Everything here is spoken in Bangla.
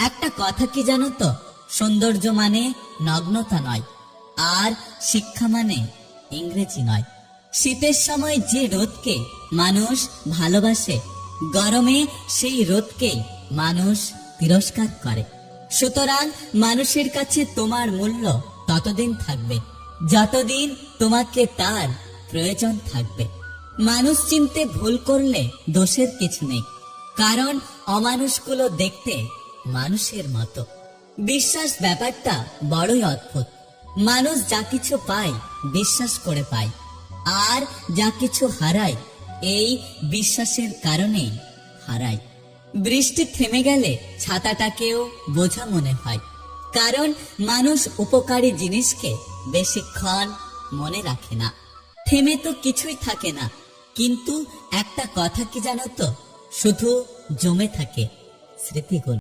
একটা কথা কি জানো তো, সৌন্দর্য মানে নগ্নতা নয়, আর শিক্ষা মানে ইংরেজি নয়। শীতের সময় যে রোদকে মানুষ ভালোবাসে, গরমে সেই রোদকেই মানুষ তিরস্কার করে। সুতরাং মানুষের কাছে তোমার মূল্য ততদিন থাকবে যতদিন তোমাকে তার প্রয়োজন থাকবে। মানুষ চিনতে ভুল করলে দোষের কিছু নেই, কারণ অমানুষগুলো দেখতে মানুষের মতো। বিশ্বাস ব্যাপারটা বড়ই অদ্ভুত। মানুষ যা কিছু পায় বিশ্বাস করে পায়, আর যা কিছু হারায় এই বিশ্বাসের কারণেই হারায়। বৃষ্টি থেমে গেলে ছাতাটাকেও বোঝা মনে হয়, কারণ মানুষ উপকারী জিনিসকে বেশিক্ষণ মনে রাখে না। থেমে তো কিছুই থাকে না, কিন্তু একটা কথা কি জানো তো, শুধু জমে থাকে স্মৃতিগুলো।